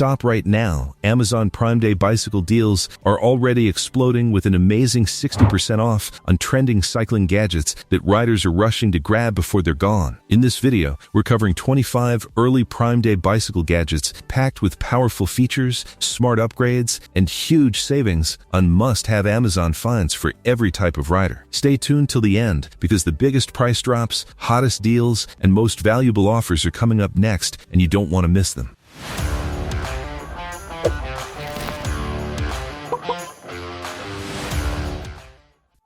stop right now. Amazon Prime Day bicycle deals are already exploding with an amazing 60% off on trending cycling gadgets that riders are rushing to grab before they're gone. In this video, we're covering 25 early Prime Day bicycle gadgets packed with powerful features, smart upgrades, and huge savings on must-have Amazon finds for every type of rider. Stay tuned till the end because the biggest price drops, hottest deals, and most valuable offers are coming up next, and you don't want to miss them.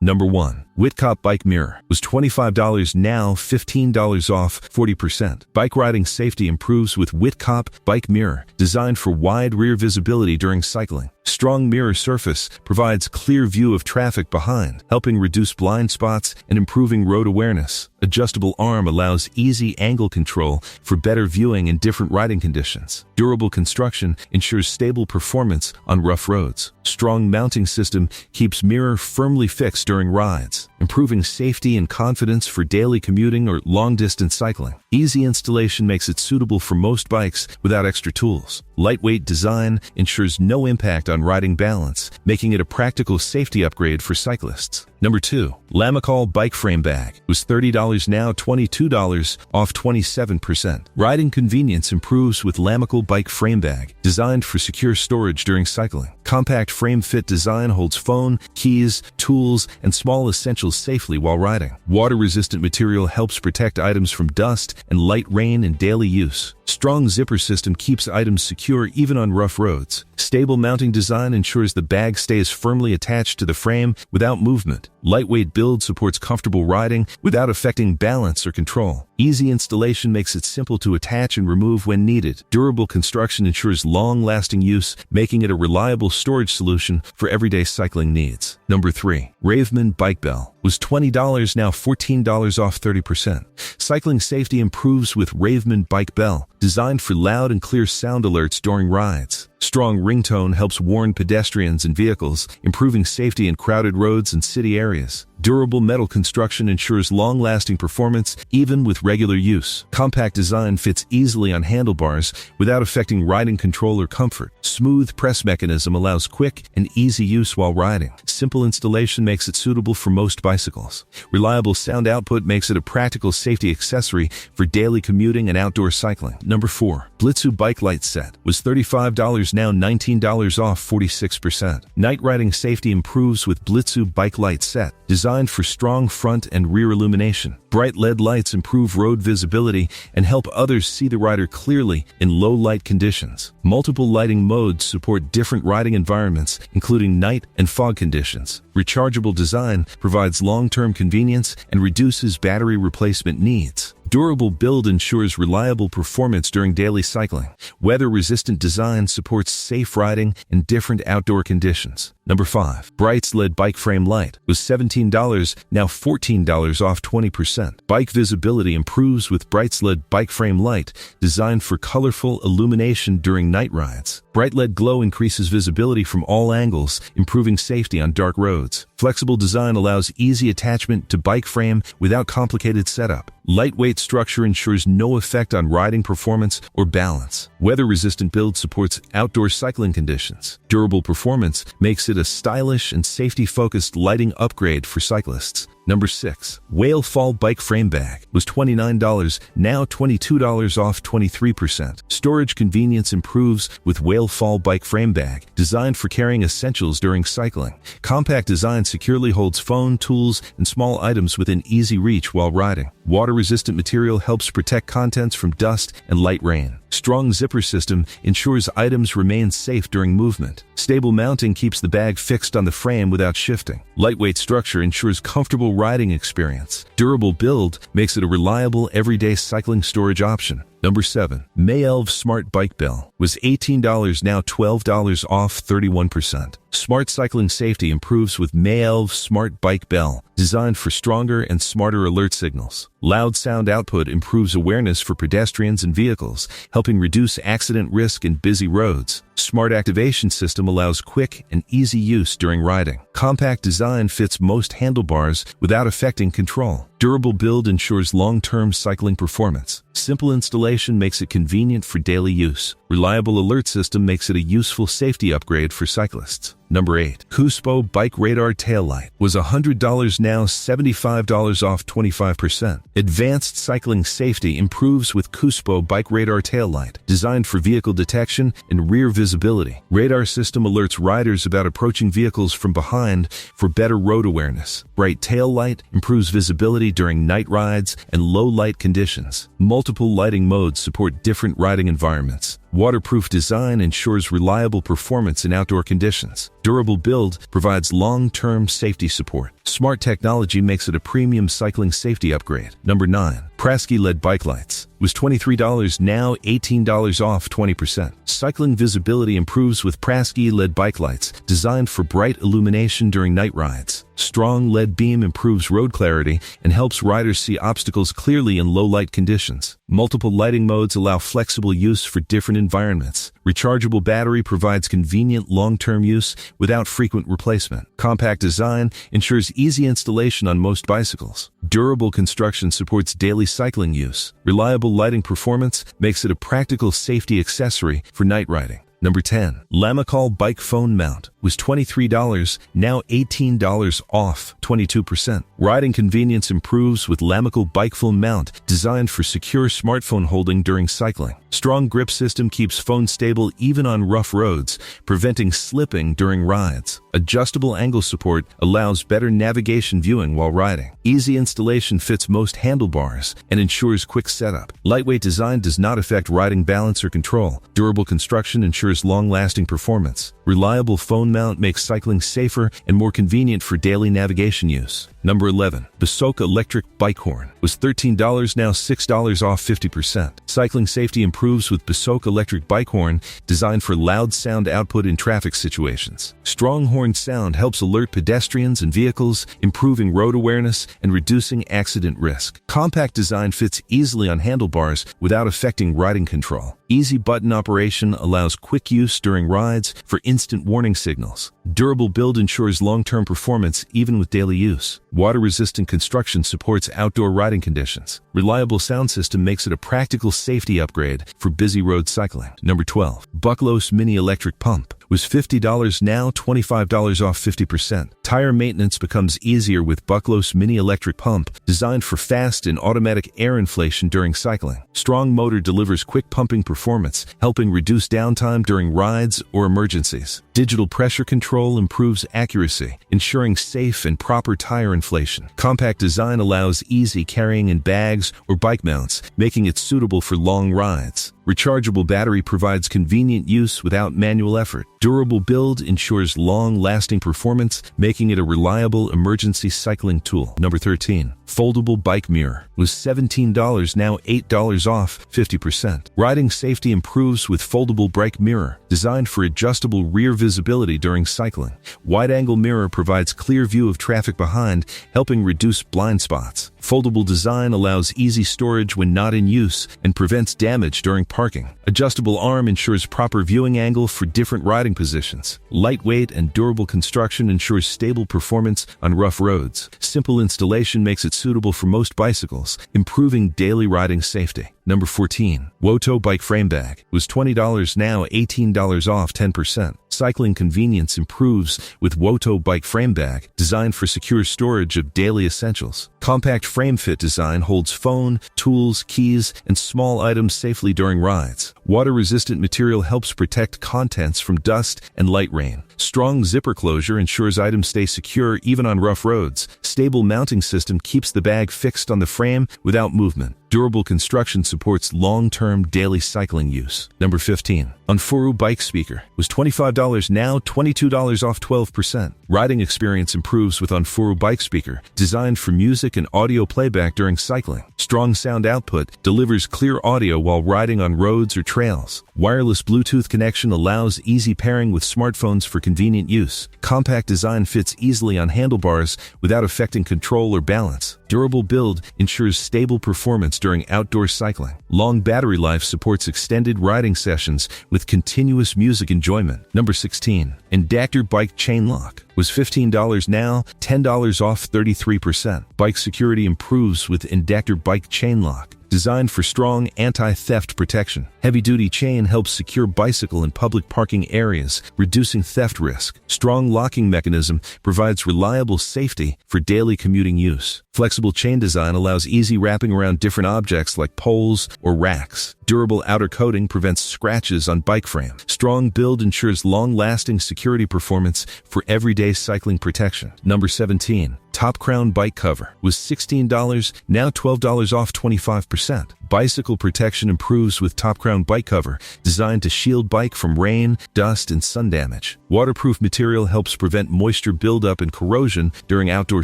Number 1. WITTKOP Bike Mirror was $25, now $15 off, 40%. Bike riding safety improves with WITTKOP Bike Mirror, designed for wide rear visibility during cycling. Strong mirror surface provides clear view of traffic behind, helping reduce blind spots and improving road awareness. Adjustable arm allows easy angle control for better viewing in different riding conditions. Durable construction ensures stable performance on rough roads. Strong mounting system keeps mirror firmly fixed during rides, improving safety and confidence for daily commuting or long-distance cycling. Easy installation makes it suitable for most bikes without extra tools. Lightweight design ensures no impact on riding balance, making it a practical safety upgrade for cyclists. Number 2. Lamicall Bike Frame Bag was $30, now $22, off 27%. Riding convenience improves with Lamicall Bike Frame Bag, designed for secure storage during cycling. Compact frame fit design holds phone, keys, tools, and small essentials safely while riding. Water-resistant material helps protect items from dust and light rain in daily use. Strong zipper system keeps items secure even on rough roads. Stable mounting design ensures the bag stays firmly attached to the frame without movement. Lightweight build supports comfortable riding without affecting balance or control. Easy installation makes it simple to attach and remove when needed. Durable construction ensures long-lasting use, making it a reliable storage solution for everyday cycling needs. Number 3. RAVEMEN Bike Bell was $20, now $14 off, 30%. Cycling safety improves with RAVEMEN Bike Bell, designed for loud and clear sound alerts during rides. Strong ringtone helps warn pedestrians and vehicles, improving safety in crowded roads and city areas. Durable metal construction ensures long-lasting performance even with regular use. Compact design fits easily on handlebars without affecting riding control or comfort. Smooth press mechanism allows quick and easy use while riding. Simple installation makes it suitable for most bicycles. Reliable sound output makes it a practical safety accessory for daily commuting and outdoor cycling. Number 4. BLITZU Bike Light Set was $35, now $19 off, 46%. Night riding safety improves with BLITZU Bike Light Set, designed for strong front and rear illumination. Bright LED lights improve road visibility and help others see the rider clearly in low light conditions. Multiple lighting modes support different riding environments, including night and fog conditions. Rechargeable design provides long-term convenience and reduces battery replacement needs. Durable build ensures reliable performance during daily cycling. Weather-resistant design supports safe riding in different outdoor conditions. Number 5. Brightz LED Bike Frame Light was $17, now $14 off, 20%. Bike visibility improves with Brightz LED Bike Frame Light, designed for colorful illumination during night rides. Bright LED glow increases visibility from all angles, improving safety on dark roads. Flexible design allows easy attachment to bike frame without complicated setup. Lightweight structure ensures no effect on riding performance or balance. Weather-resistant build supports outdoor cycling conditions. Durable performance makes it a stylish and safety-focused lighting upgrade for cyclists. Number 6. WhaleFall Bike Frame Bag was $29, now $22 off, 23%. Storage convenience improves with WhaleFall Bike Frame Bag, designed for carrying essentials during cycling. Compact design securely holds phone, tools, and small items within easy reach while riding. Water-resistant material helps protect contents from dust and light rain. Strong zipper system ensures items remain safe during movement. Stable mounting keeps the bag fixed on the frame without shifting. Lightweight structure ensures comfortable riding experience. Durable build makes it a reliable everyday cycling storage option. Number 7. MaiLv Smart Bike Bell was $18, now $12 off, 31%. Smart cycling safety improves with MaiLv Smart Bike Bell, designed for stronger and smarter alert signals. Loud sound output improves awareness for pedestrians and vehicles, helping reduce accident risk in busy roads. Smart activation system allows quick and easy use during riding. Compact design fits most handlebars without affecting control. Durable build ensures long-term cycling performance. Simple installation installation makes it convenient for daily use. Reliable alert system makes it a useful safety upgrade for cyclists. Number 8. COOSPO Bike Radar Taillight was $100, now $75 off 25%. Advanced cycling safety improves with COOSPO Bike Radar Taillight, designed for vehicle detection and rear visibility. Radar system alerts riders about approaching vehicles from behind for better road awareness. Bright tail light improves visibility during night rides and low light conditions. Multiple lighting modes support different riding environments. Waterproof design ensures reliable performance in outdoor conditions. Durable build provides long-term safety support. Smart technology makes it a premium cycling safety upgrade. Number 9. Prasky LED bike lights was $23, now $18 off 20%. Cycling visibility improves with Prasky LED bike lights, designed for bright illumination during night rides. Strong LED beam improves road clarity and helps riders see obstacles clearly in low light conditions. Multiple lighting modes allow flexible use for different environments. Rechargeable battery provides convenient long-term use without frequent replacement. Compact design ensures easy installation on most bicycles. Durable construction supports daily cycling use. Reliable lighting performance makes it a practical safety accessory for night riding. Number 10. Lamicall Bike Phone Mount was $23, now $18 off 22%. Riding convenience improves with Lamicall Bike Phone Mount, designed for secure smartphone holding during cycling. Strong grip system keeps phone stable even on rough roads, preventing slipping during rides. Adjustable angle support allows better navigation viewing while riding. Easy installation fits most handlebars and ensures quick setup. Lightweight design does not affect riding balance or control. Durable construction ensures long-lasting performance. Reliable phone mount makes cycling safer and more convenient for daily navigation use. Number 11. BSSOK Electric Bike Horn was $13, now $6 off 50%. Cycling safety improves with BSSOK Electric Bike Horn, designed for loud sound output in traffic situations. Strong horn sound helps alert pedestrians and vehicles, improving road awareness and reducing accident risk. Compact design fits easily on handlebars without affecting riding control. Easy button operation allows quick use during rides for instant warning signals. Durable build ensures long-term performance even with daily use. Water-resistant construction supports outdoor riding conditions. Reliable sound system makes it a practical safety upgrade for busy road cycling. Number 12. BUCKLOS Mini Electric Pump was $50, now $25 off 50%. Tire maintenance becomes easier with BUCKLOS Mini Electric Pump, designed for fast and automatic air inflation during cycling. Strong motor delivers quick pumping performance, helping reduce downtime during rides or emergencies. Digital pressure control improves accuracy, ensuring safe and proper tire inflation. Compact design allows easy carrying in bags or bike mounts, making it suitable for long rides. Rechargeable battery provides convenient use without manual effort. Durable build ensures long-lasting performance, making it a reliable emergency cycling tool. Number 13. Foldable Bike Mirror was $17, now $8 off 50%. Riding safety improves with Foldable Bike Mirror, designed for adjustable rear visibility during cycling. Wide-angle mirror provides clear view of traffic behind, helping reduce blind spots. Foldable design allows easy storage when not in use and prevents damage during parking. Adjustable arm ensures proper viewing angle for different riding positions. Lightweight and durable construction ensures stable performance on rough roads. Simple installation makes it suitable for most bicycles, improving daily riding safety. Number 14. WOTOW Bike Frame Bag was $20, now $18 off 10%. Cycling convenience improves with WOTOW Bike Frame Bag, designed for secure storage of daily essentials. Compact frame fit design holds phone, tools, keys, and small items safely during rides. Water-resistant material helps protect contents from dust and light rain. Strong zipper closure ensures items stay secure even on rough roads. Stable mounting system keeps the bag fixed on the frame without movement. Durable construction supports long-term daily cycling use. Number 15. Unfuru Bike Speaker was $25, now $22 off 12%. Riding experience improves with Unfuru Bike Speaker, designed for music and audio playback during cycling. Strong sound output delivers clear audio while riding on roads or trails. Wireless Bluetooth connection allows easy pairing with smartphones for convenient use. Compact design fits easily on handlebars without affecting control or balance. Durable build ensures stable performance during outdoor cycling. Long battery life supports extended riding sessions with continuous music enjoyment. Number 16. Indactor Bike Chain Lock was $15, now $10 off 33%. Bike security improves with Indactor Bike Chain Lock, designed for strong anti-theft protection. Heavy-duty chain helps secure bicycle in public parking areas, reducing theft risk. Strong locking mechanism provides reliable safety for daily commuting use. Flexible chain design allows easy wrapping around different objects like poles or racks. Durable outer coating prevents scratches on bike frame. Strong build ensures long-lasting security performance for everyday cycling protection. Number 17. Top Crown Bike Cover was $16, now $12 off 25%. Bicycle protection improves with Top Crown Bike Cover, designed to shield bike from rain, dust, and sun damage. Waterproof material helps prevent moisture buildup and corrosion during outdoor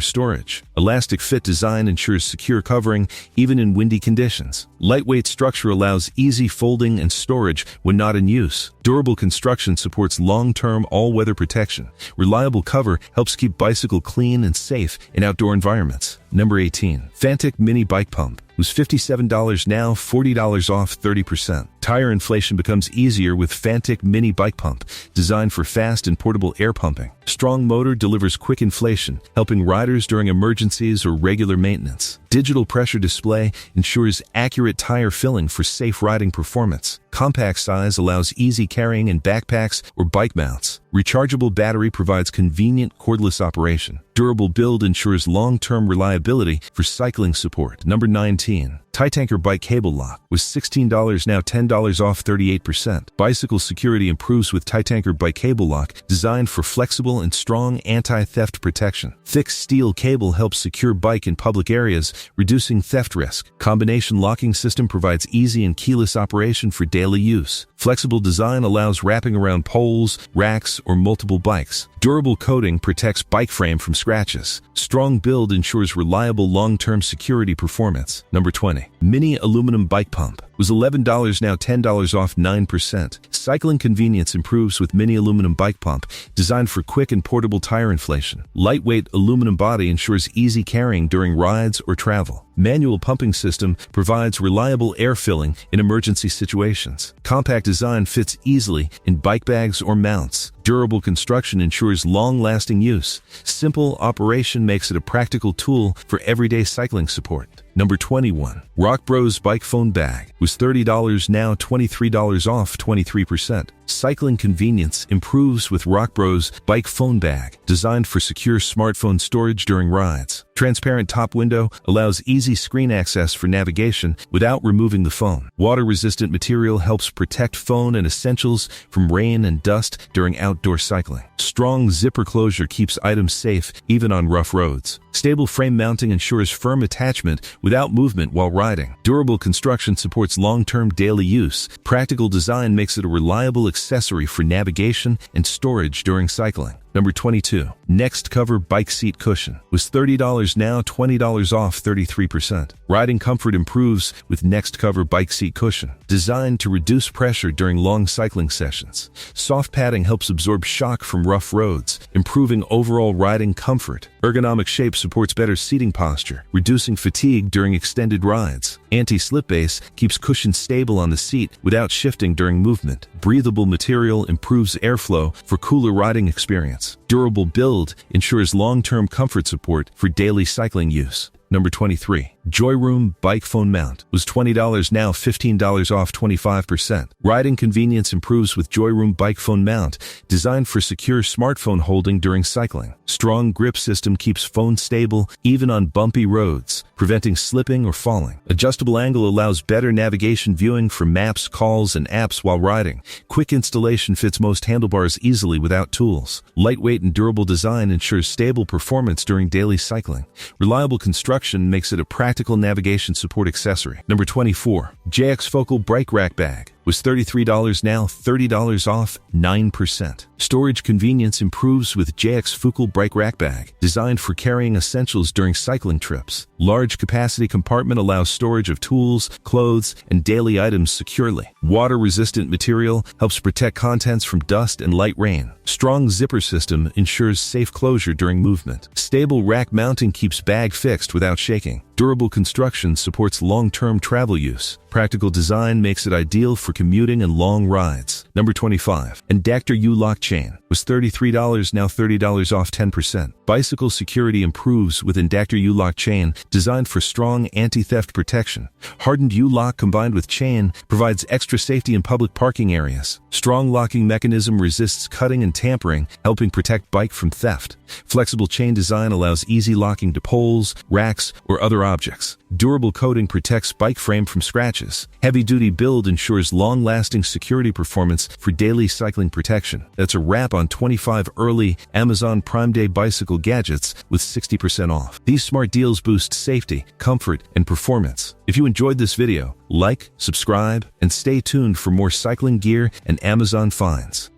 storage. Elastic fit design ensures secure covering even in windy conditions. Lightweight structure allows easy folding and storage when not in use. Durable construction supports long-term all-weather protection. Reliable cover helps keep bicycle clean and safe in outdoor environments. Number 18. Fantic Mini Bike Pump was $57, now $40 off 30%. Tire inflation becomes easier with Fantic Mini Bike Pump, designed for fast and portable air pumping. Strong motor delivers quick inflation, helping riders during emergencies or regular maintenance. Digital pressure display ensures accurate tire filling for safe riding performance. Compact size allows easy carrying in backpacks or bike mounts. Rechargeable battery provides convenient cordless operation. Durable build ensures long-term reliability for cycling support. Number 19. Titanker Bike Cable Lock was $16, now $10 off 38%. Bicycle security improves with Titanker Bike Cable Lock, designed for flexible and strong anti-theft protection. Thick steel cable helps secure bike in public areas, reducing theft risk. Combination locking system provides easy and keyless operation for daily use. Flexible design allows wrapping around poles, racks, or multiple bikes. Durable coating protects bike frame from scratches. Strong build ensures reliable long-term security performance. Number 20. Mini Aluminum Bike Pump was $11, now $10 off 9%. Cycling convenience improves with Mini Aluminum Bike Pump, designed for quick and portable tire inflation. Lightweight aluminum body ensures easy carrying during rides or travel. Manual pumping system provides reliable air filling in emergency situations. Compact design fits easily in bike bags or mounts. Durable construction ensures long-lasting use. Simple operation makes it a practical tool for everyday cycling support. Number 21. Rock Bros Bike Phone Bag was $30, now $23 off 23%. Cycling convenience improves with Rock Bros Bike Phone Bag, designed for secure smartphone storage during rides. Transparent top window allows easy screen access for navigation without removing the phone. Water-resistant material helps protect phone and essentials from rain and dust during outdoor cycling. Strong zipper closure keeps items safe even on rough roads. Stable frame mounting ensures firm attachment without movement while riding. Durable construction supports long-term daily use. Practical design makes it a reliable accessory for navigation and storage during cycling. Number 22. Next Cover Bike Seat Cushion was $30, now $20 off 33%. Riding comfort improves with Next Cover Bike Seat Cushion, designed to reduce pressure during long cycling sessions. Soft padding helps absorb shock from rough roads, improving overall riding comfort. Ergonomic shape supports better seating posture, reducing fatigue during extended rides. Anti-slip base keeps cushion stable on the seat without shifting during movement. Breathable material improves airflow for cooler riding experience. Durable build ensures long-term comfort support for daily cycling use. Number 23. Joyroom Bike Phone Mount was $20, now $15 off 25%. Riding convenience improves with Joyroom Bike Phone Mount, designed for secure smartphone holding during cycling. Strong grip system keeps phone stable even on bumpy roads, preventing slipping or falling. Adjustable angle allows better navigation viewing for maps, calls, and apps while riding. Quick installation fits most handlebars easily without tools. Lightweight and durable design ensures stable performance during daily cycling. Reliable construction makes it a practical navigation support accessory. Number 24. JX Focal Bike Rack Bag was $33, now $30 off 9%. Storage convenience improves with JX Focal Bike Rack Bag, designed for carrying essentials during cycling trips. Large capacity compartment allows storage of tools, clothes, and daily items securely. Water-resistant material helps protect contents from dust and light rain. Strong zipper system ensures safe closure during movement. Stable rack mounting keeps bag fixed without shaking. Durable construction supports long-term travel use. Practical design makes it ideal for commuting and long rides. Number 25. Endactor U-Lock Chain Was $33, now $30 off 10%. Bicycle security improves with Indactor U-Lock chain designed for strong anti-theft protection. Hardened U-Lock combined with chain provides extra safety in public parking areas. Strong locking mechanism resists cutting and tampering, helping protect bike from theft. Flexible chain design allows easy locking to poles, racks, or other objects. Durable coating protects bike frame from scratches. Heavy-duty build ensures long-lasting security performance for daily cycling protection. That's a wrap on 25 early Amazon Prime Day bicycle gadgets with 60% off. These smart deals boost safety, comfort, and performance. If you enjoyed this video, like, subscribe, and stay tuned for more cycling gear and Amazon finds.